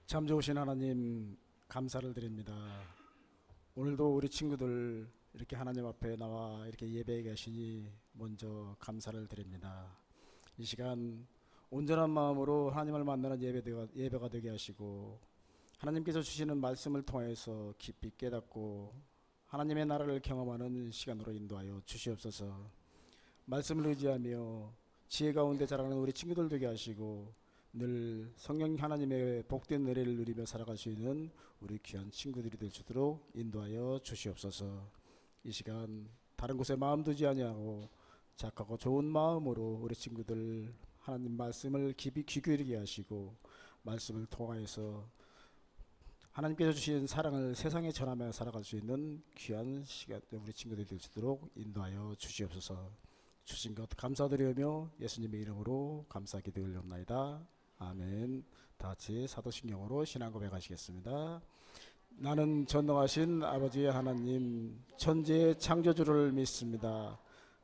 참 좋으신 하나님, 감사를 드립니다. 오늘도 우리 친구들 이렇게 하나님 앞에 나와 이렇게 예배에 계시니 먼저 감사를 드립니다. 이 시간 온전한 마음으로 하나님을 만나는 예배가 되게 하시고, 하나님께서 주시는 말씀을 통해서 깊이 깨닫고 하나님의 나라를 경험하는 시간으로 인도하여 주시옵소서. 말씀을 의지하며 지혜 가운데 자라는 우리 친구들 되게 하시고, 늘 성령 하나님의 복된 은혜를 누리며 살아갈 수 있는 우리 귀한 친구들이 될 수 있도록 인도하여 주시옵소서. 이 시간 다른 곳에 마음 두지 아니하고 착하고 좋은 마음으로 우리 친구들 하나님 말씀을 깊이 귀 기울이게 하시고, 말씀을 통하여서 하나님께서 주신 사랑을 세상에 전하며 살아갈 수 있는 귀한 시간 우리 친구들이 될 수 있도록 인도하여 주시옵소서. 주신 것 감사드리며 예수님의 이름으로 감사 기도 올려옵나이다. 아멘. 다 같이 사도신경으로 신앙 고백하시겠습니다. 나는 전능하신 아버지 하나님, 천지의 창조주를 믿습니다.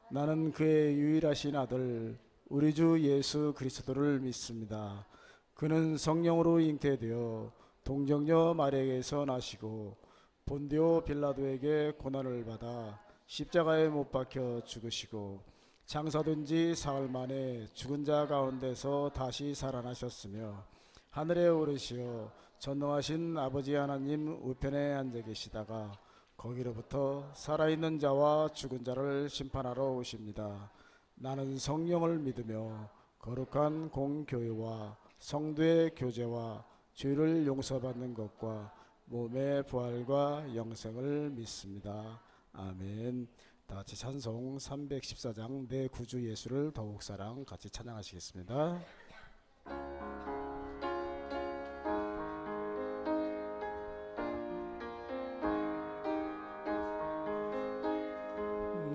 나는 그의 유일하신 아들 우리 주 예수 그리스도를 믿습니다. 그는 성령으로 잉태되어 동정녀 마리아에게서 나시고 본디오 빌라도에게 고난을 받아 십자가에 못 박혀 죽으시고 장사된 지 사흘 만에 죽은 자 가운데서 다시 살아나셨으며 하늘에 오르시어 전능하신 아버지 하나님 우편에 앉아 계시다가 거기로부터 살아있는 자와 죽은 자를 심판하러 오십니다. 나는 성령을 믿으며 거룩한 공교회와 성도의 교제와 죄를 용서받는 것과 몸의 부활과 영생을 믿습니다. 아멘. 다 같이 찬송 314장 내 구주 예수를 더욱 사랑 같이 찬양하시겠습니다.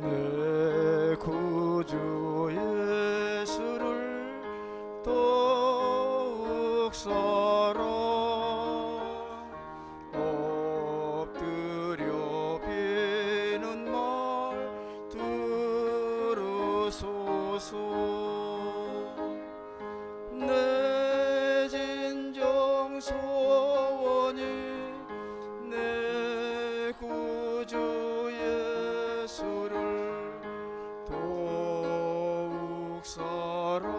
내 구주 예수를 더욱 사랑 엎드려 비는 말 들으소서. 내 진정 소원이 내 구주 예수를 더욱 사랑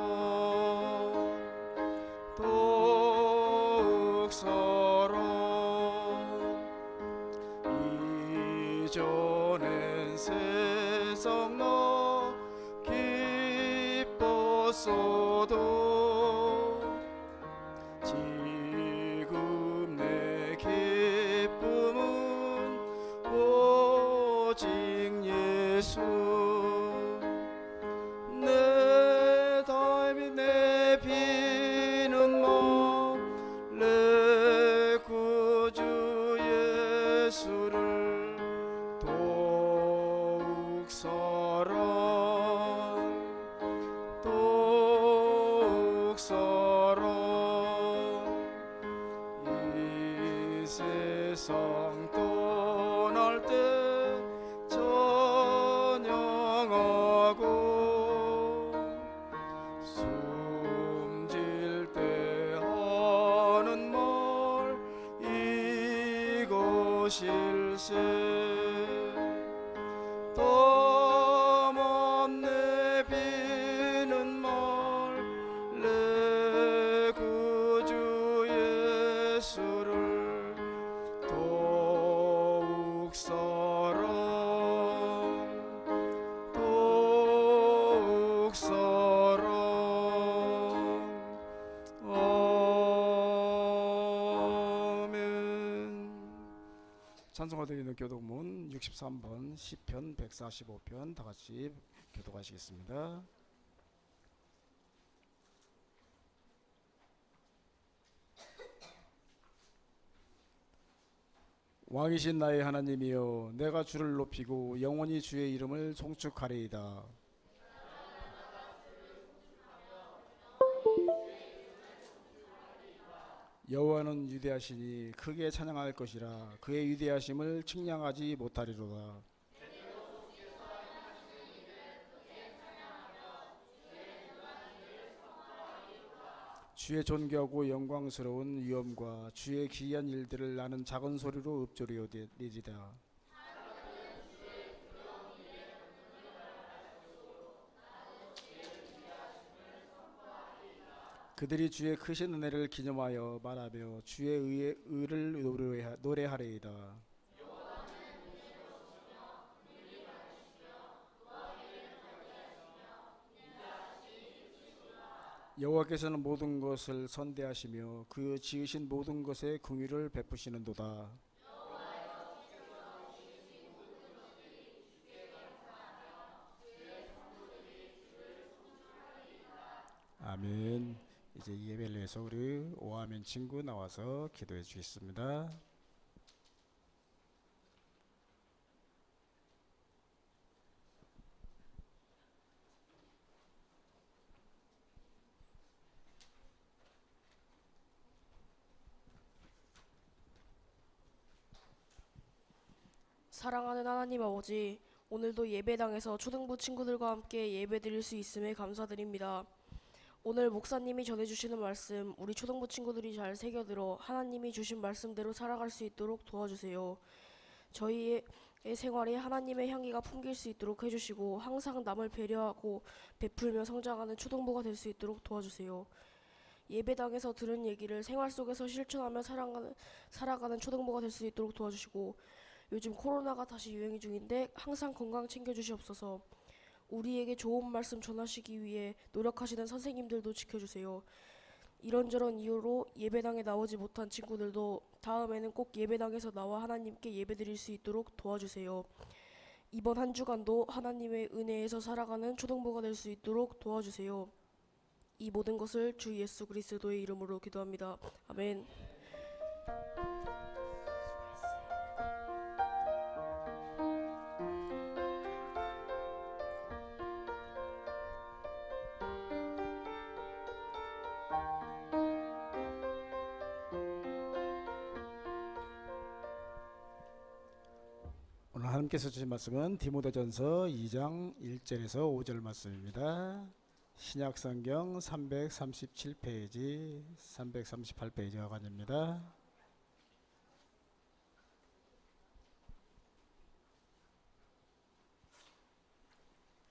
더욱 사랑. 이전엔 세상 나 기뻤어도 지금 내 기쁨은 오직 예수. 내 담이 내 비는 마음 내 구주 예수를 더욱 사랑 더욱 사랑. 이 세상 떠날 때 찬양하고 숨질 때 하는 말 이것일세. 다만 내 비는 말 내 구주 예수를 더욱 사랑 더욱 사랑. 아멘. 찬송가 드리는 교독문 63번 시편 145편 다 같이 교독하시겠습니다. 왕이신 나의 하나님이여, 내가 주를 높이고 영원히 주의 이름을 송축하리이다. 여호와는 위대하시니 크게 찬양할 것이라. 그의 위대하심을 측량하지 못하리로다. 주의 존귀하고 영광스러운 위엄과 주의 기이한 일들을 나는 작은 소리로 읊조리오리이다. 그들이 주의 크신 은혜를 기념하여 말하며 주의 의를 노래하리이다. 여호와께서는 모든 것을 선대하시며 그 지으신 모든 것에 긍휼을 베푸시는도다. 아멘. 이제 이 예배를 위해서 우리 오아멘 친구 나와서 기도해 주겠습니다. 사랑하는 하나님 아버지, 오늘도 예배당에서 초등부 친구들과 함께 예배드릴 수 있음에 감사드립니다. 오늘 목사님이 전해주시는 말씀, 우리 초등부 친구들이 잘 새겨들어 하나님이 주신 말씀대로 살아갈 수 있도록 도와주세요. 저희의 생활에 하나님의 향기가 풍길 수 있도록 해주시고 항상 남을 배려하고 베풀며 성장하는 초등부가 될 수 있도록 도와주세요. 예배당에서 들은 얘기를 생활 속에서 실천하며 살아가는 초등부가 될 수 있도록 도와주시고, 요즘 코로나가 다시 유행 중인데 항상 건강 챙겨주시옵소서. 우리에게 좋은 말씀 전하시기 위해 노력하시는 선생님들도 지켜주세요. 이런저런 이유로 예배당에 나오지 못한 친구들도 다음에는 꼭 예배당에서 나와 하나님께 예배드릴 수 있도록 도와주세요. 이번 한 주간도 하나님의 은혜에서 살아가는 초등부가 될 수 있도록 도와주세요. 이 모든 것을 주 예수 그리스도의 이름으로 기도합니다. 아멘. 오늘 하나님께서 주신 말씀은 디모데전서 2장 1절에서 5절 말씀입니다. 신약성경 337페이지, 338페이지가 관입니다.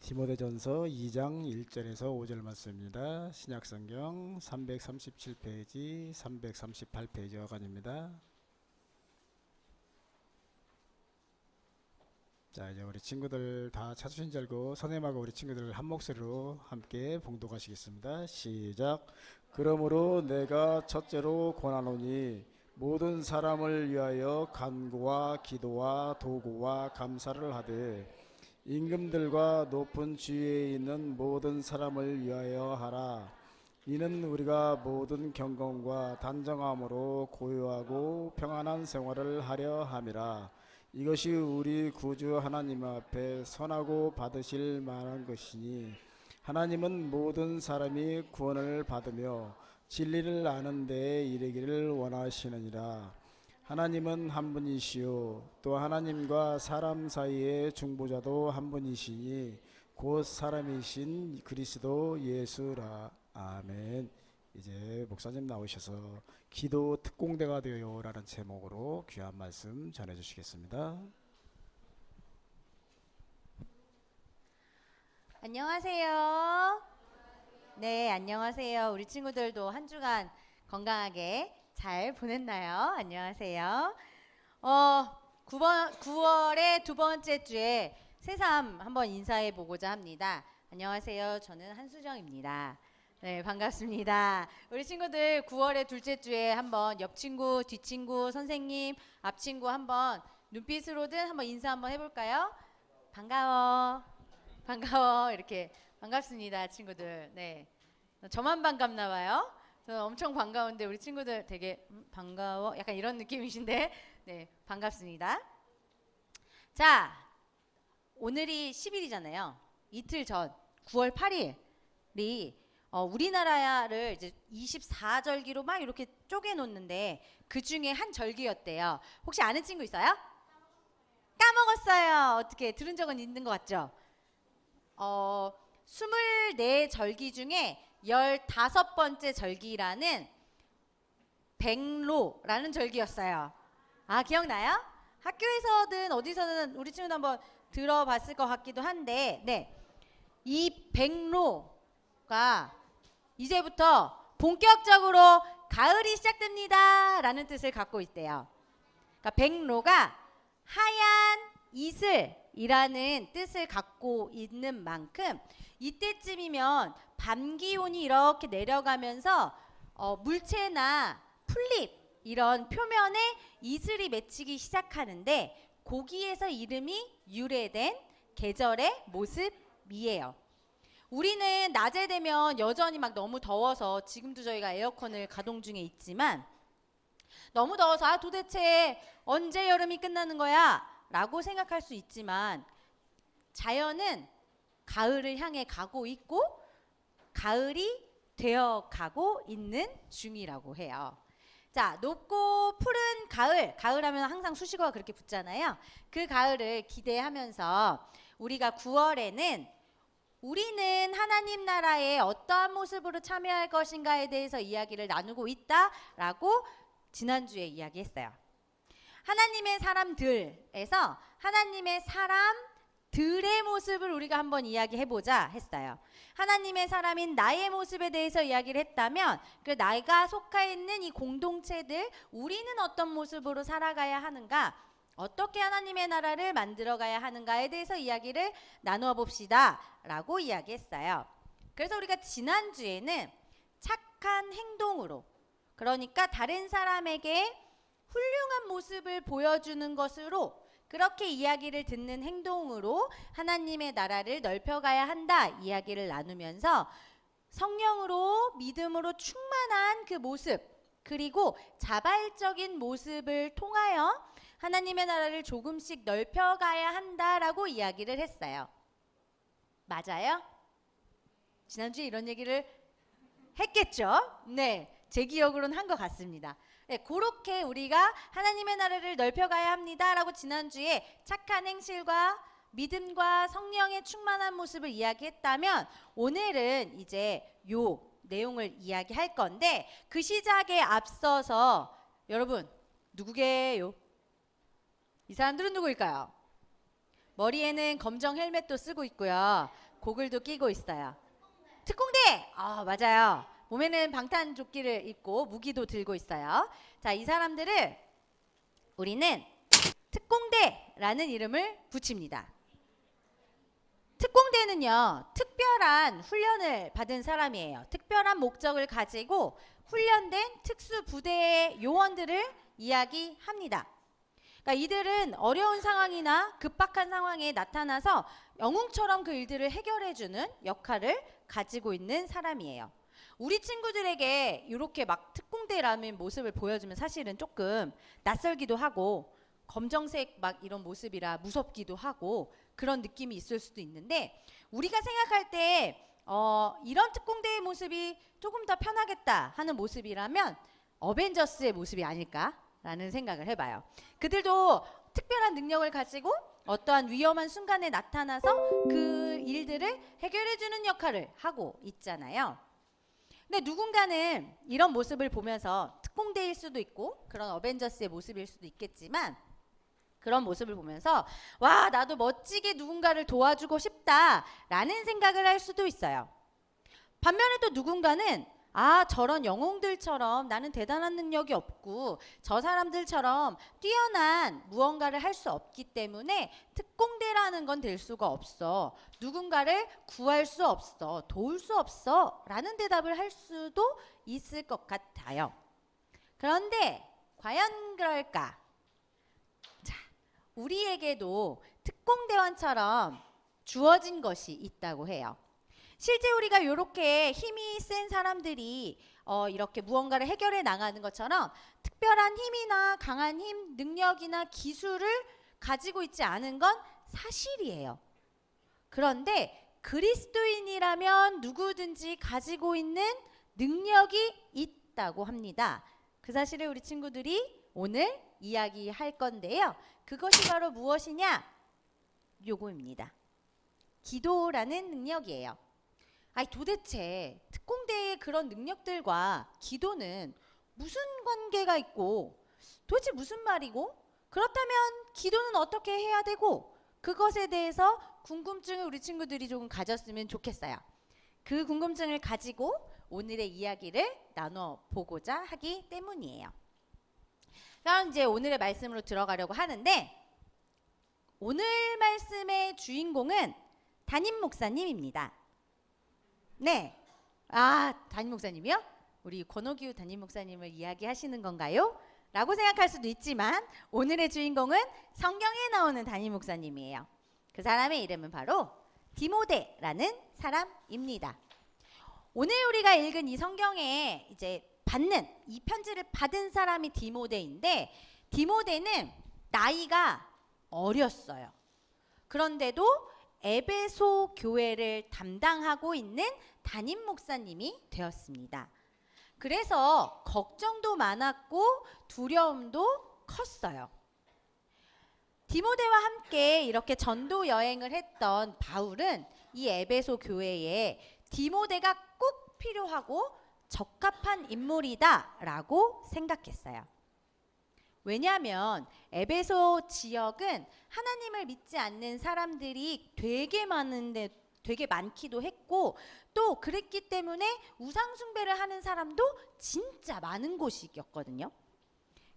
디모데전서 2장 1절에서 5절 말씀입니다. 신약성경 337페이지, 338페이지가 관입니다. 자, 이제 우리 친구들 다 찾으신 줄 알고 선생님하고 우리 친구들 한 목소리로 함께 봉독하시겠습니다. 시작. 그러므로 내가 첫째로 권하노니 모든 사람을 위하여 간구와 기도와 도구와 감사를 하되 임금들과 높은 지위에 있는 모든 사람을 위하여 하라. 이는 우리가 모든 경건과 단정함으로 고요하고 평안한 생활을 하려 함이라. 이것이 우리 구주 하나님 앞에 선하고 받으실 만한 것이니 하나님은 모든 사람이 구원을 받으며 진리를 아는 데에 이르기를 원하시느니라. 하나님은 한 분이시요 또 하나님과 사람 사이의 중보자도 한 분이시니 곧 사람이신 그리스도 예수라. 아멘. 이제 목사님 나오셔서 기도 특공대가 되어요 라는 제목으로 귀한 말씀 전해주시겠습니다. 안녕하세요. 네, 안녕하세요. 우리 친구들도 한 주간 건강하게 잘 보냈나요? 안녕하세요. 9월의 두 번째 주에 새삼 한번 인사해 보고자 합니다. 안녕하세요. 저는 한수정입니다. 네, 반갑습니다. 우리 친구들 9월의 둘째 주에 한번 옆 친구, 뒷 친구, 선생님, 앞 친구 한번 눈빛으로든 한번 인사 한번 해볼까요? 반가워. 반가워. 이렇게 반갑습니다, 친구들. 네, 저만 반갑나 봐요. 저는 엄청 반가운데 우리 친구들 되게 반가워. 약간 이런 느낌이신데, 네, 반갑습니다. 자, 오늘이 10일이잖아요. 이틀 전 9월 8일이 우리나라를 이제 24절기로 막 이렇게 쪼개놓는데 그 중에 한 절기였대요. 혹시 아는 친구 있어요? 까먹었어요. 어떻게 들은 적은 있는 것 같죠? 24절기 중에 15번째 절기라는 백로라는 절기였어요. 아, 기억나요? 학교에서든 어디서든 우리 친구도 한번 들어봤을 것 같기도 한데, 네, 이 백로가 이제부터 본격적으로 가을이 시작됩니다 라는 뜻을 갖고 있대요. 그러니까 백로가 하얀 이슬이라는 뜻을 갖고 있는 만큼 이때쯤이면 밤 기온이 이렇게 내려가면서 물체나 풀잎 이런 표면에 이슬이 맺히기 시작하는데 거기에서 이름이 유래된 계절의 모습이에요. 우리는 낮에 되면 여전히 막 너무 더워서 지금도 저희가 에어컨을 가동 중에 있지만 너무 더워서 아 도대체 언제 여름이 끝나는 거야? 라고 생각할 수 있지만 자연은 가을을 향해 가고 있고 가을이 되어 가고 있는 중이라고 해요. 자, 높고 푸른 가을, 가을하면 항상 수식어가 그렇게 붙잖아요. 그 가을을 기대하면서 우리가 9월에는 우리는 하나님 나라에 어떠한 모습으로 참여할 것인가에 대해서 이야기를 나누고 있다라고 지난주에 이야기했어요. 하나님의 사람들에서 하나님의 사람들의 모습을 우리가 한번 이야기해보자 했어요. 하나님의 사람인 나의 모습에 대해서 이야기를 했다면 그 나가 속해 있는 이 공동체들 우리는 어떤 모습으로 살아가야 하는가, 어떻게 하나님의 나라를 만들어가야 하는가에 대해서 이야기를 나누어 봅시다 라고 이야기했어요. 그래서 우리가 지난주에는 착한 행동으로, 그러니까 다른 사람에게 훌륭한 모습을 보여주는 것으로, 그렇게 이야기를 듣는 행동으로 하나님의 나라를 넓혀가야 한다 이야기를 나누면서 성령으로 믿음으로 충만한 그 모습, 그리고 자발적인 모습을 통하여 하나님의 나라를 조금씩 넓혀가야 한다라고 이야기를 했어요. 맞아요? 지난주에 이런 얘기를 했겠죠? 네, 제 기억으로는 한 것 같습니다. 네, 그렇게 우리가 하나님의 나라를 넓혀가야 합니다라고 지난주에 착한 행실과 믿음과 성령의 충만한 모습을 이야기했다면 오늘은 이제 요 내용을 이야기할 건데 그 시작에 앞서서 여러분 누구게요? 이 사람들은 누구일까요? 머리에는 검정 헬멧도 쓰고 있고요. 고글도 끼고 있어요. 특공대! 아, 맞아요. 몸에는 방탄조끼를 입고 무기도 들고 있어요. 자, 이 사람들을 우리는 특공대라는 이름을 붙입니다. 특공대는요, 특별한 훈련을 받은 사람이에요. 특별한 목적을 가지고 훈련된 특수부대의 요원들을 이야기합니다. 그러니까 이들은 어려운 상황이나 급박한 상황에 나타나서 영웅처럼 그 일들을 해결해주는 역할을 가지고 있는 사람이에요. 우리 친구들에게 이렇게 막 특공대라는 모습을 보여주면 사실은 조금 낯설기도 하고 검정색 막 이런 모습이라 무섭기도 하고 그런 느낌이 있을 수도 있는데 우리가 생각할 때 이런 특공대의 모습이 조금 더 편하겠다 하는 모습이라면 어벤져스의 모습이 아닐까라는 생각을 해봐요. 그들도 특별한 능력을 가지고 어떠한 위험한 순간에 나타나서 그 일들을 해결해주는 역할을 하고 있잖아요. 근데 누군가는 이런 모습을 보면서 특공대일 수도 있고 그런 어벤져스의 모습일 수도 있겠지만 그런 모습을 보면서 와, 나도 멋지게 누군가를 도와주고 싶다라는 생각을 할 수도 있어요. 반면에 또 누군가는 아, 저런 영웅들처럼 나는 대단한 능력이 없고 저 사람들처럼 뛰어난 무언가를 할 수 없기 때문에 특공대라는 건 될 수가 없어. 누군가를 구할 수 없어. 도울 수 없어. 라는 대답을 할 수도 있을 것 같아요. 그런데 과연 그럴까? 자, 우리에게도 특공대원처럼 주어진 것이 있다고 해요. 실제 우리가 이렇게 힘이 센 사람들이 이렇게 무언가를 해결해 나가는 것처럼 특별한 힘이나 강한 힘, 능력이나 기술을 가지고 있지 않은 건 사실이에요. 그런데 그리스도인이라면 누구든지 가지고 있는 능력이 있다고 합니다. 그 사실을 우리 친구들이 오늘 이야기할 건데요. 그것이 바로 무엇이냐? 요거입니다. 기도라는 능력이에요. 아니 도대체 특공대의 그런 능력들과 기도는 무슨 관계가 있고 도대체 무슨 말이고 그렇다면 기도는 어떻게 해야 되고 그것에 대해서 궁금증을 우리 친구들이 조금 가졌으면 좋겠어요. 그 궁금증을 가지고 오늘의 이야기를 나눠보고자 하기 때문이에요. 그럼 이제 오늘의 말씀으로 들어가려고 하는데 오늘 말씀의 주인공은 담임 목사님입니다. 네. 담임 목사님이요? 우리 권호규 담임 목사님을 이야기하시는 건가요? 라고 생각할 수도 있지만 오늘의 주인공은 성경에 나오는 담임 목사님이에요. 그 사람의 이름은 바로 디모데라는 사람입니다. 오늘 우리가 읽은 이 성경에 이제 받는 이 편지를 받은 사람이 디모데인데 디모데는 나이가 어렸어요. 그런데도 에베소 교회를 담당하고 있는 담임 목사님이 되었습니다. 그래서 걱정도 많았고 두려움도 컸어요. 디모데와 함께 이렇게 전도 여행을 했던 바울은 이 에베소 교회에 디모데가 꼭 필요하고 적합한 인물이다라고 생각했어요. 왜냐하면 에베소 지역은 하나님을 믿지 않는 사람들이 되게 많기도 했고 또 그랬기 때문에 우상 숭배를 하는 사람도 진짜 많은 곳이었거든요.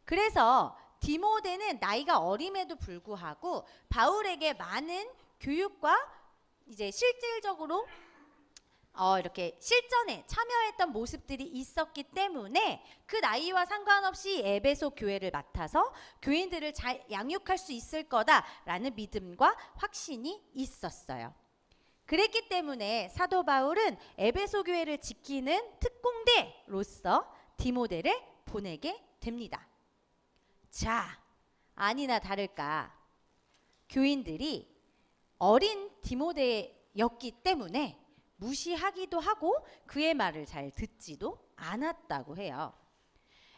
그래서 디모데는 나이가 어림에도 불구하고 바울에게 많은 교육과 이제 실질적으로 이렇게 실전에 참여했던 모습들이 있었기 때문에 그 나이와 상관없이 에베소 교회를 맡아서 교인들을 잘 양육할 수 있을 거다라는 믿음과 확신이 있었어요. 그랬기 때문에 사도 바울은 에베소 교회를 지키는 특공대로서 디모데를 보내게 됩니다. 자, 아니나 다를까 교인들이 어린 디모데였기 때문에 무시하기도 하고 그의 말을 잘 듣지도 않았다고 해요.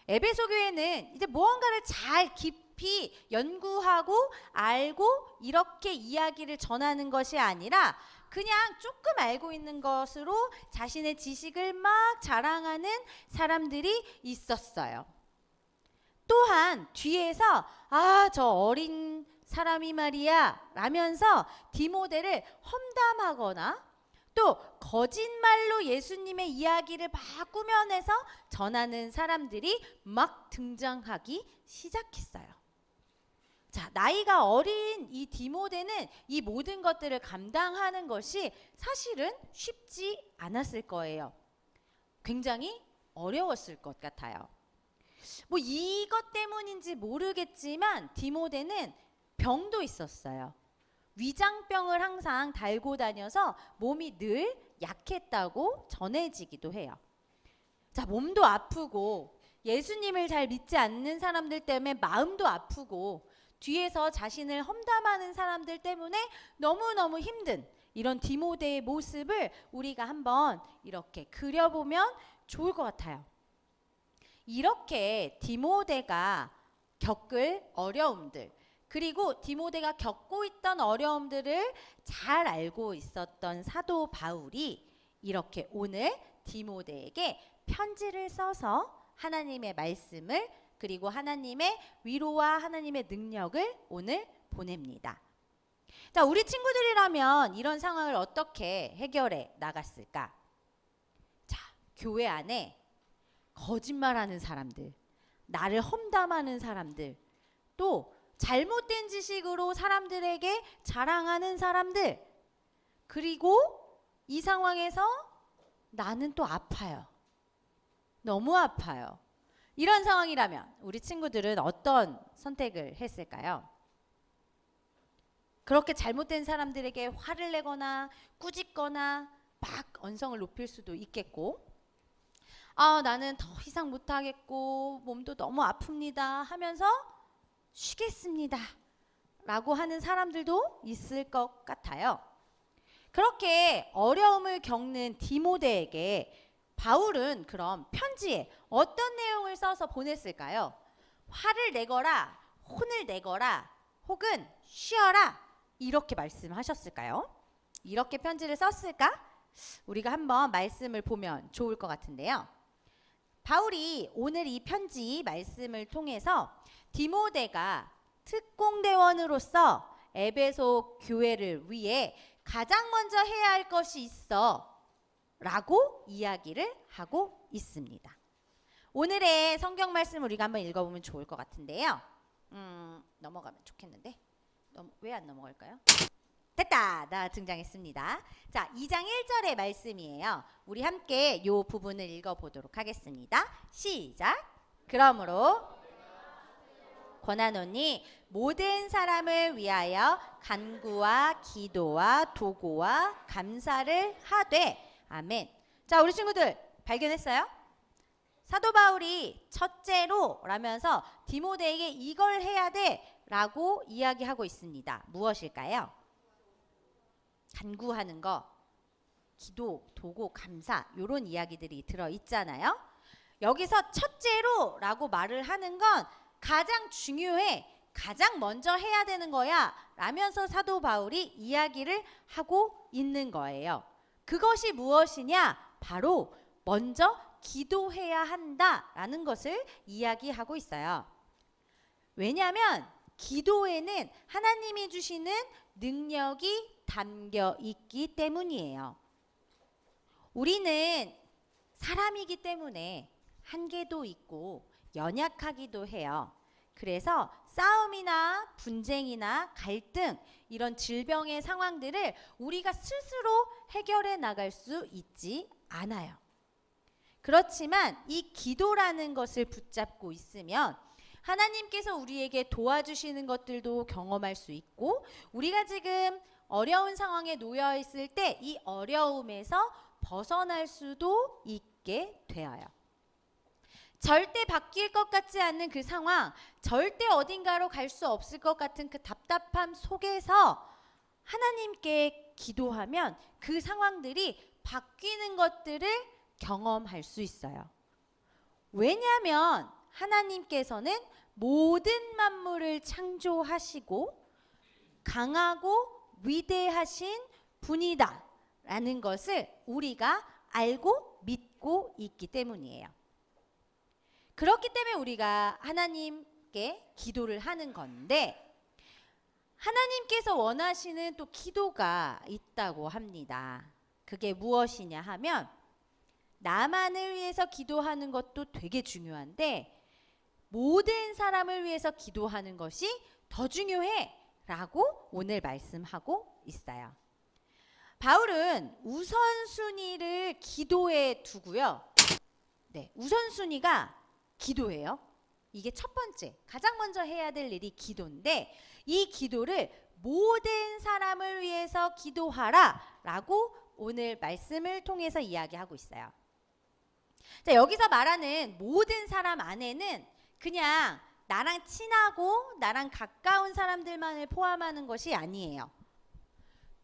에베소 교회는 이제 무언가를 잘 깊이 연구하고 알고 이렇게 이야기를 전하는 것이 아니라 그냥 조금 알고 있는 것으로 자신의 지식을 막 자랑하는 사람들이 있었어요. 또한 뒤에서 저 어린 사람이 말이야 라면서 디모데를 험담하거나 또 거짓말로 예수님의 이야기를 막 꾸며내서 전하는 사람들이 막 등장하기 시작했어요. 자, 나이가 어린 이 디모데는 이 모든 것들을 감당하는 것이 사실은 쉽지 않았을 거예요. 굉장히 어려웠을 것 같아요. 뭐 이것 때문인지 모르겠지만 디모데는 병도 있었어요. 위장병을 항상 달고 다녀서 몸이 늘 약했다고 전해지기도 해요. 자, 몸도 아프고 예수님을 잘 믿지 않는 사람들 때문에 마음도 아프고 뒤에서 자신을 험담하는 사람들 때문에 너무너무 힘든 이런 디모데의 모습을 우리가 한번 이렇게 그려보면 좋을 것 같아요. 이렇게 디모데가 겪을 어려움들 그리고 디모데가 겪고 있던 어려움들을 잘 알고 있었던 사도 바울이 이렇게 오늘 디모데에게 편지를 써서 하나님의 말씀을 그리고 하나님의 위로와 하나님의 능력을 오늘 보냅니다. 자, 우리 친구들이라면 이런 상황을 어떻게 해결해 나갔을까? 자, 교회 안에 거짓말하는 사람들, 나를 험담하는 사람들, 또 잘못된 지식으로 사람들에게 자랑하는 사람들, 그리고 이 상황에서 나는 또 아파요. 너무 아파요. 이런 상황이라면 우리 친구들은 어떤 선택을 했을까요? 그렇게 잘못된 사람들에게 화를 내거나 꾸짖거나 막 언성을 높일 수도 있겠고, 나는 더 이상 못하겠고 몸도 너무 아픕니다 하면서 쉬겠습니다 라고 하는 사람들도 있을 것 같아요. 그렇게 어려움을 겪는 디모데에게 바울은 그럼 편지에 어떤 내용을 써서 보냈을까요? 화를 내거라, 혼을 내거라, 혹은 쉬어라 이렇게 말씀하셨을까요? 이렇게 편지를 썼을까 우리가 한번 말씀을 보면 좋을 것 같은데요. 바울이 오늘 이 편지 말씀을 통해서 디모데가 특공대원으로서 에베소 교회를 위해 가장 먼저 해야 할 것이 있어 라고 이야기를 하고 있습니다. 오늘의 성경 말씀 우리가 한번 읽어보면 좋을 것 같은데요. 넘어가면 좋겠는데 왜 안 넘어갈까요? 됐다! 나 등장했습니다. 자, 2장 1절의 말씀이에요. 우리 함께 이 부분을 읽어보도록 하겠습니다. 시작! 그러므로 권하노니 모든 사람을 위하여 간구와 기도와 도구와 감사를 하되 아멘. 자, 우리 친구들 발견했어요? 사도 바울이 첫째로 라면서 디모데에게 이걸 해야 돼 라고 이야기하고 있습니다. 무엇일까요? 간구하는 거, 기도, 도구, 감사 이런 이야기들이 들어있잖아요. 여기서 첫째로 라고 말을 하는 건 가장 중요해, 가장 먼저 해야 되는 거야 라면서 사도 바울이 이야기를 하고 있는 거예요. 그것이 무엇이냐? 바로 먼저 기도해야 한다라는 것을 이야기하고 있어요. 왜냐하면 기도에는 하나님이 주시는 능력이 담겨 있기 때문이에요. 우리는 사람이기 때문에 한계도 있고 연약하기도 해요. 그래서 싸움이나 분쟁이나 갈등 이런 질병의 상황들을 우리가 스스로 해결해 나갈 수 있지 않아요. 그렇지만 이 기도라는 것을 붙잡고 있으면 하나님께서 우리에게 도와주시는 것들도 경험할 수 있고 우리가 지금 어려운 상황에 놓여 있을 때 이 어려움에서 벗어날 수도 있게 되어요. 절대 바뀔 것 같지 않는 그 상황, 절대 어딘가로 갈 수 없을 것 같은 그 답답함 속에서 하나님께 기도하면 그 상황들이 바뀌는 것들을 경험할 수 있어요. 왜냐하면 하나님께서는 모든 만물을 창조하시고 강하고 위대하신 분이다 라는 것을 우리가 알고 믿고 있기 때문이에요. 그렇기 때문에 우리가 하나님께 기도를 하는 건데 하나님께서 원하시는 또 기도가 있다고 합니다. 그게 무엇이냐 하면 나만을 위해서 기도하는 것도 되게 중요한데 모든 사람을 위해서 기도하는 것이 더 중요해 라고 오늘 말씀하고 있어요. 바울은 우선순위를 기도에 두고요. 네, 우선순위가 기도예요. 이게 첫 번째, 가장 먼저 해야 될 일이 기도인데 이 기도를 모든 사람을 위해서 기도하라 라고 오늘 말씀을 통해서 이야기하고 있어요. 자, 여기서 말하는 모든 사람 안에는 그냥 나랑 친하고 나랑 가까운 사람들만을 포함하는 것이 아니에요.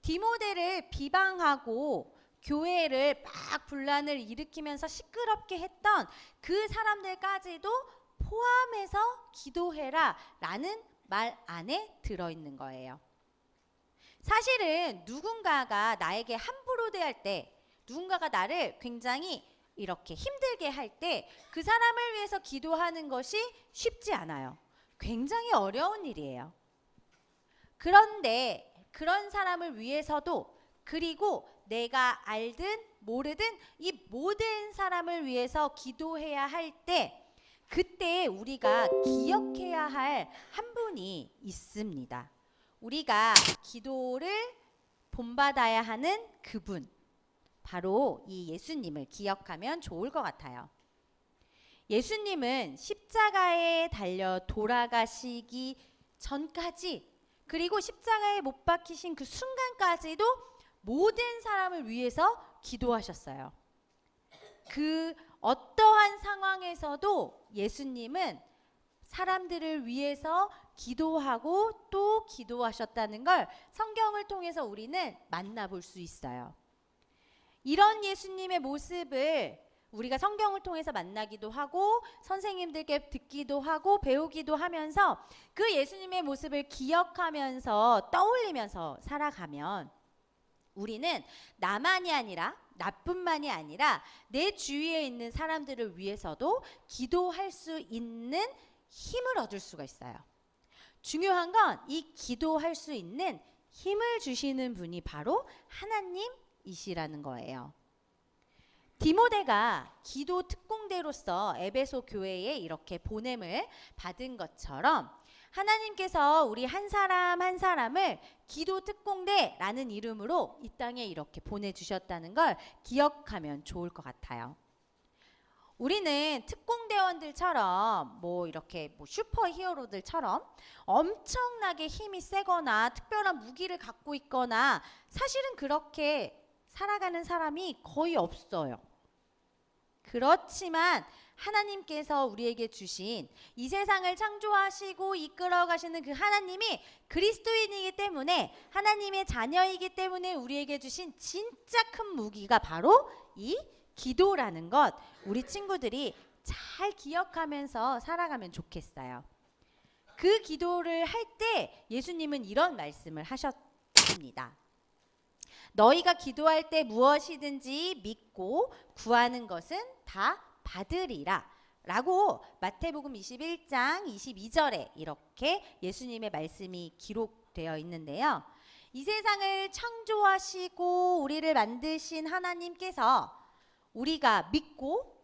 디모데를 비방하고 교회를 막 분란을 일으키면서 시끄럽게 했던 그 사람들까지도 포함해서 기도해라 라는 말 안에 들어있는 거예요. 사실은 누군가가 나에게 함부로 대할 때, 누군가가 나를 굉장히 이렇게 힘들게 할 때 그 사람을 위해서 기도하는 것이 쉽지 않아요. 굉장히 어려운 일이에요. 그런데 그런 사람을 위해서도 그리고 내가 알든 모르든 이 모든 사람을 위해서 기도해야 할 때 그때 우리가 기억해야 할 한 분이 있습니다. 우리가 기도를 본받아야 하는 그분, 바로 이 예수님을 기억하면 좋을 것 같아요. 예수님은 십자가에 달려 돌아가시기 전까지 그리고 십자가에 못 박히신 그 순간까지도 모든 사람을 위해서 기도하셨어요. 그 어떠한 상황에서도 예수님은 사람들을 위해서 기도하고 또 기도하셨다는 걸 성경을 통해서 우리는 만나볼 수 있어요. 이런 예수님의 모습을 우리가 성경을 통해서 만나기도 하고 선생님들께 듣기도 하고 배우기도 하면서 그 예수님의 모습을 기억하면서 떠올리면서 살아가면 우리는 나만이 아니라 나뿐만이 아니라 내 주위에 있는 사람들을 위해서도 기도할 수 있는 힘을 얻을 수가 있어요. 중요한 건 이 기도할 수 있는 힘을 주시는 분이 바로 하나님이시라는 거예요. 디모데가 기도 특공대로서 에베소 교회에 이렇게 보냄을 받은 것처럼 하나님께서 우리 한 사람 한 사람을 기도 특공대라는 이름으로 이 땅에 이렇게 보내주셨다는 걸 기억하면 좋을 것 같아요. 우리는 특공대원들처럼 이렇게 슈퍼히어로들처럼 엄청나게 힘이 세거나 특별한 무기를 갖고 있거나 사실은 그렇게 살아가는 사람이 거의 없어요. 그렇지만 하나님께서 우리에게 주신 이 세상을 창조하시고 이끌어 가시는 그 하나님이 그리스도인이기 때문에 하나님의 자녀이기 때문에 우리에게 주신 진짜 큰 무기가 바로 이 기도라는 것, 우리 친구들이 잘 기억하면서 살아가면 좋겠어요. 그 기도를 할 때 예수님은 이런 말씀을 하셨습니다. 너희가 기도할 때 무엇이든지 믿고 구하는 것은 다 받으리라 라고 마태복음 21장 22절에 이렇게 예수님의 말씀이 기록되어 있는데요. 이 세상을 창조하시고 우리를 만드신 하나님께서 우리가 믿고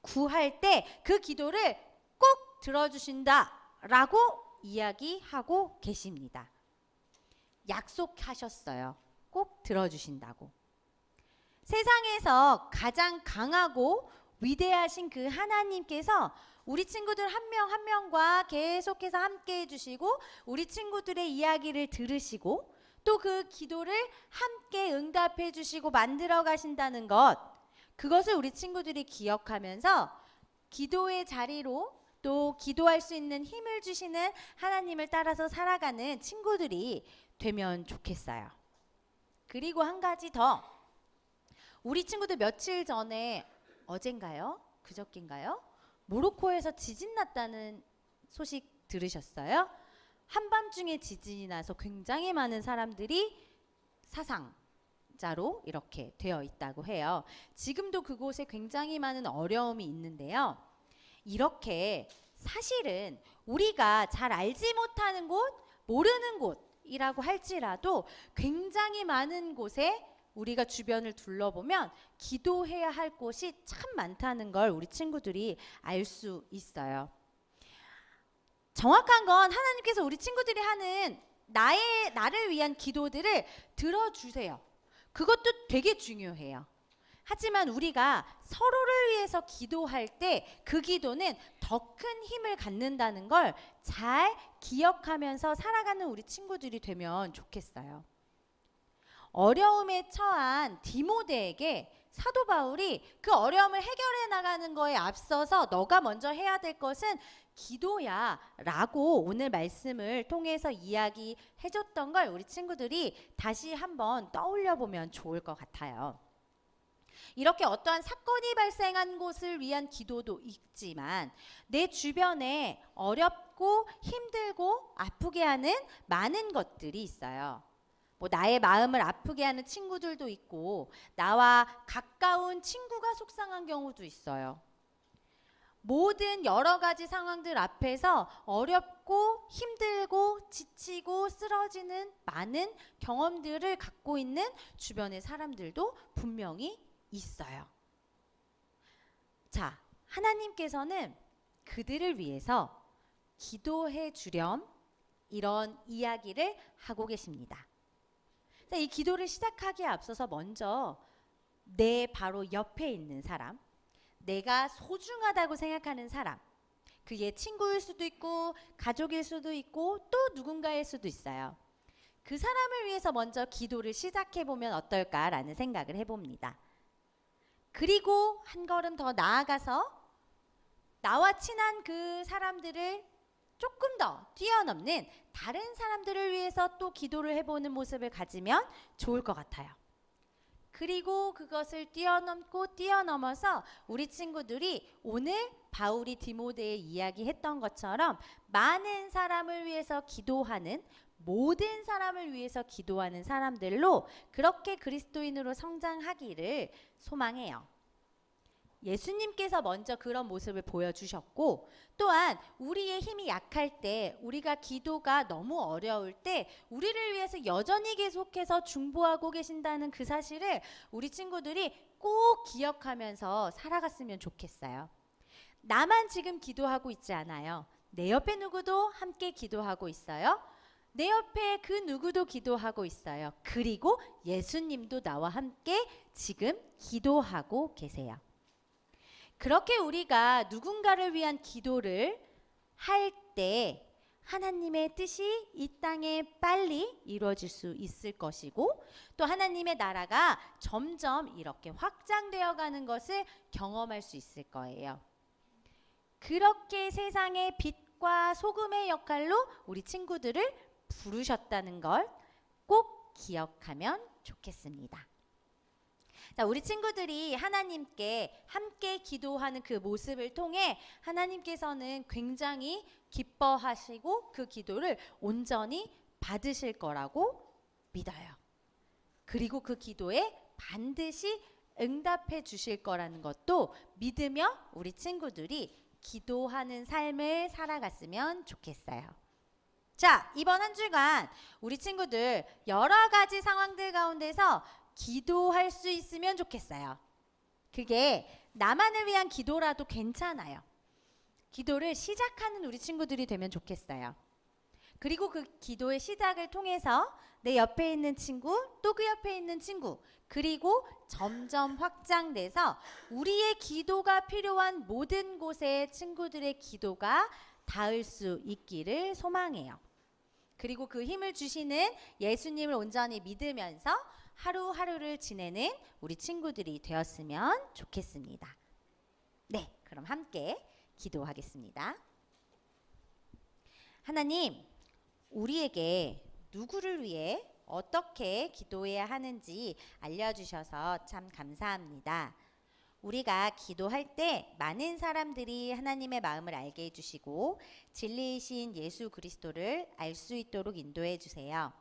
구할 때 그 기도를 꼭 들어주신다라고 이야기하고 계십니다. 약속하셨어요. 꼭 들어주신다고. 세상에서 가장 강하고 위대하신 그 하나님께서 우리 친구들 한 명 한 명과 계속해서 함께 해주시고 우리 친구들의 이야기를 들으시고 또 그 기도를 함께 응답해 주시고 만들어 가신다는 것, 그것을 우리 친구들이 기억하면서 기도의 자리로 또 기도할 수 있는 힘을 주시는 하나님을 따라서 살아가는 친구들이 되면 좋겠어요. 그리고 한 가지 더, 우리 친구들 며칠 전에 어젠가요? 그저께인가요? 모로코에서 지진 났다는 소식 들으셨어요? 한밤중에 지진이 나서 굉장히 많은 사람들이 사상자로 이렇게 되어 있다고 해요. 지금도 그곳에 굉장히 많은 어려움이 있는데요. 이렇게 사실은 우리가 잘 알지 못하는 곳, 모르는 곳이라고 할지라도 굉장히 많은 곳에 우리가 주변을 둘러보면 기도해야 할 곳이 참 많다는 걸 우리 친구들이 알 수 있어요. 정확한 건 하나님께서 우리 친구들이 하는 나를 위한 기도들을 들어주세요. 그것도 되게 중요해요. 하지만 우리가 서로를 위해서 기도할 때 그 기도는 더 큰 힘을 갖는다는 걸 잘 기억하면서 살아가는 우리 친구들이 되면 좋겠어요. 어려움에 처한 디모데에게 사도 바울이 그 어려움을 해결해 나가는 거에 앞서서 너가 먼저 해야 될 것은 기도야 라고 오늘 말씀을 통해서 이야기해 줬던 걸 우리 친구들이 다시 한번 떠올려 보면 좋을 것 같아요. 이렇게 어떠한 사건이 발생한 곳을 위한 기도도 있지만 내 주변에 어렵고 힘들고 아프게 하는 많은 것들이 있어요. 나의 마음을 아프게 하는 친구들도 있고 나와 가까운 친구가 속상한 경우도 있어요. 모든 여러 가지 상황들 앞에서 어렵고 힘들고 지치고 쓰러지는 많은 경험들을 갖고 있는 주변의 사람들도 분명히 있어요. 자, 하나님께서는 그들을 위해서 기도해 주렴 이런 이야기를 하고 계십니다. 이 기도를 시작하기에 앞서서 먼저 내 바로 옆에 있는 사람, 내가 소중하다고 생각하는 사람, 그게 친구일 수도 있고 가족일 수도 있고 또 누군가일 수도 있어요. 그 사람을 위해서 먼저 기도를 시작해보면 어떨까라는 생각을 해봅니다. 그리고 한 걸음 더 나아가서 나와 친한 그 사람들을 조금 더 뛰어넘는 다른 사람들을 위해서 또 기도를 해보는 모습을 가지면 좋을 것 같아요. 그리고 그것을 뛰어넘어서 우리 친구들이 오늘 바울이 디모데에 이야기했던 것처럼 많은 사람을 위해서 기도하는 모든 사람을 위해서 기도하는 사람들로 그렇게 그리스도인으로 성장하기를 소망해요. 예수님께서 먼저 그런 모습을 보여주셨고, 또한 우리의 힘이 약할 때, 우리가 기도가 너무 어려울 때 우리를 위해서 여전히 계속해서 중보하고 계신다는 그 사실을 우리 친구들이 꼭 기억하면서 살아갔으면 좋겠어요. 나만 지금 기도하고 있지 않아요. 내 옆에 누구도 함께 기도하고 있어요. 내 옆에 그 누구도 기도하고 있어요. 그리고 예수님도 나와 함께 지금 기도하고 계세요. 그렇게 우리가 누군가를 위한 기도를 할 때 하나님의 뜻이 이 땅에 빨리 이루어질 수 있을 것이고, 또 하나님의 나라가 점점 이렇게 확장되어 가는 것을 경험할 수 있을 거예요. 그렇게 세상의 빛과 소금의 역할로 우리 친구들을 부르셨다는 걸 꼭 기억하면 좋겠습니다. 자, 우리 친구들이 하나님께 함께 기도하는 그 모습을 통해 하나님께서는 굉장히 기뻐하시고 그 기도를 온전히 받으실 거라고 믿어요. 그리고 그 기도에 반드시 응답해 주실 거라는 것도 믿으며 우리 친구들이 기도하는 삶을 살아갔으면 좋겠어요. 자, 이번 한 주간 우리 친구들 여러 가지 상황들 가운데서 기도할 수 있으면 좋겠어요. 그게 나만을 위한 기도라도 괜찮아요. 기도를 시작하는 우리 친구들이 되면 좋겠어요. 그리고 그 기도의 시작을 통해서 내 옆에 있는 친구, 또 그 옆에 있는 친구, 그리고 점점 확장돼서 우리의 기도가 필요한 모든 곳에 친구들의 기도가 닿을 수 있기를 소망해요. 그리고 그 힘을 주시는 예수님을 온전히 믿으면서 하루하루를 지내는 우리 친구들이 되었으면 좋겠습니다. 네, 그럼 함께 기도하겠습니다. 하나님, 우리에게 누구를 위해 어떻게 기도해야 하는지 알려주셔서 참 감사합니다. 우리가 기도할 때 많은 사람들이 하나님의 마음을 알게 해주시고 진리이신 예수 그리스도를 알 수 있도록 인도해 주세요.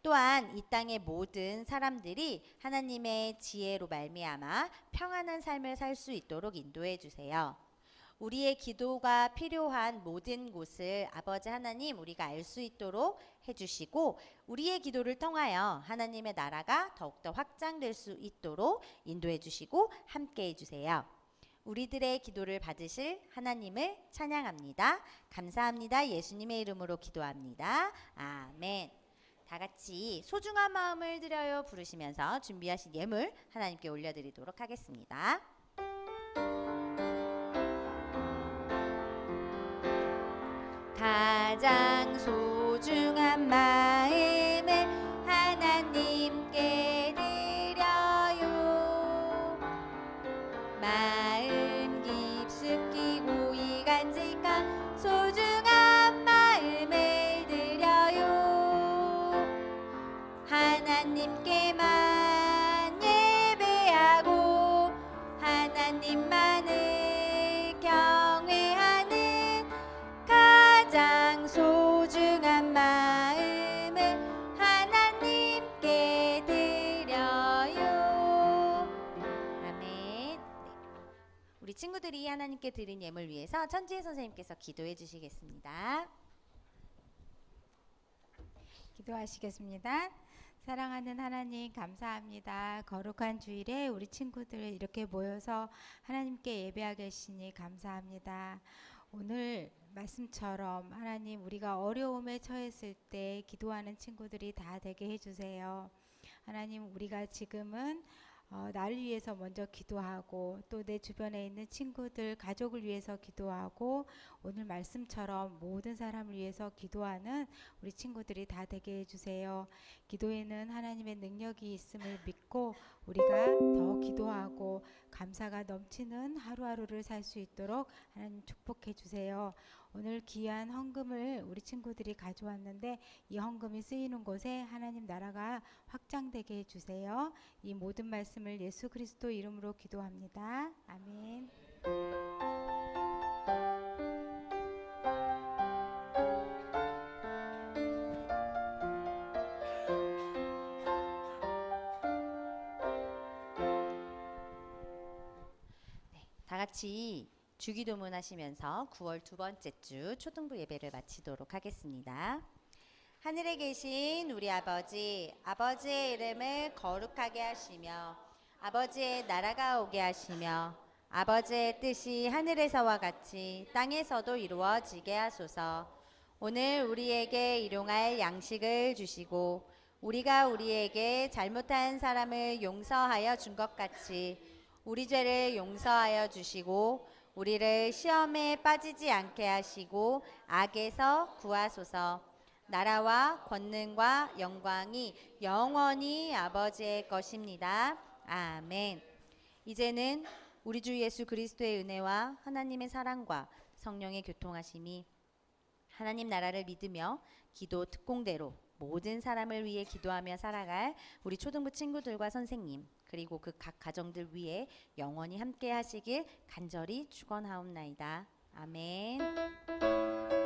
또한 이 땅의 모든 사람들이 하나님의 지혜로 말미암아 평안한 삶을 살 수 있도록 인도해 주세요. 우리의 기도가 필요한 모든 곳을 아버지 하나님 우리가 알 수 있도록 해주시고 우리의 기도를 통하여 하나님의 나라가 더욱더 확장될 수 있도록 인도해 주시고 함께 해주세요. 우리들의 기도를 받으실 하나님을 찬양합니다. 감사합니다. 예수님의 이름으로 기도합니다. 아멘. 다 같이 소중한 마음을 드려요 부르시면서 준비하신 예물 하나님께 올려드리도록 하겠습니다. 가장 소중한 마음을 하나님께 드려요. 마음 깊숙이 고이 간직한 소중한 마음을 드려요. 하나님께만 예배하고 하나님만을 경외하는 가장 소중한 마음을 하나님께 드려요. 아멘. 네. 우리 친구들이 하나님께 드린 예물 위해서 천지혜 선생님께서 기도해 주시겠습니다. 기도하시겠습니다. 사랑하는 하나님 감사합니다. 거룩한 주일에 우리 친구들 이렇게 모여서 하나님께 예배하게 하시니 감사합니다. 오늘 말씀처럼 하나님 우리가 어려움에 처했을 때 기도하는 친구들이 다 되게 해주세요. 하나님 우리가 지금은 나를 위해서 먼저 기도하고 또 내 주변에 있는 친구들 가족을 위해서 기도하고 오늘 말씀처럼 모든 사람을 위해서 기도하는 우리 친구들이 다 되게 해주세요. 기도에는 하나님의 능력이 있음을 믿고 우리가 더 기도하고 감사가 넘치는 하루하루를 살 수 있도록 하나님 축복해 주세요. 오늘 귀한 헌금을 우리 친구들이 가져왔는데 이 헌금이 쓰이는 곳에 하나님 나라가 확장되게 해주세요. 이 모든 말씀을 예수 그리스도 이름으로 기도합니다. 아멘. 같이 주기도문 하시면서 9월 두 번째 주 초등부 예배를 마치도록 하겠습니다. 하늘에 계신 우리 아버지, 아버지의 이름을 거룩하게 하시며 아버지의 나라가 오게 하시며 아버지의 뜻이 하늘에서와 같이 땅에서도 이루어지게 하소서. 오늘 우리에게 일용할 양식을 주시고 우리가 우리에게 잘못한 사람을 용서하여 준 것 같이 우리 죄를 용서하여 주시고 우리를 시험에 빠지지 않게 하시고 악에서 구하소서. 나라와 권능과 영광이 영원히 아버지의 것입니다. 아멘. 이제는 우리 주 예수 그리스도의 은혜와 하나님의 사랑과 성령의 교통하심이 하나님 나라를 믿으며 기도 특공대로 모든 사람을 위해 기도하며 살아갈 우리 초등부 친구들과 선생님 그리고 그 각 가정들 위해 영원히 함께 하시길 간절히 축원하옵나이다. 아멘.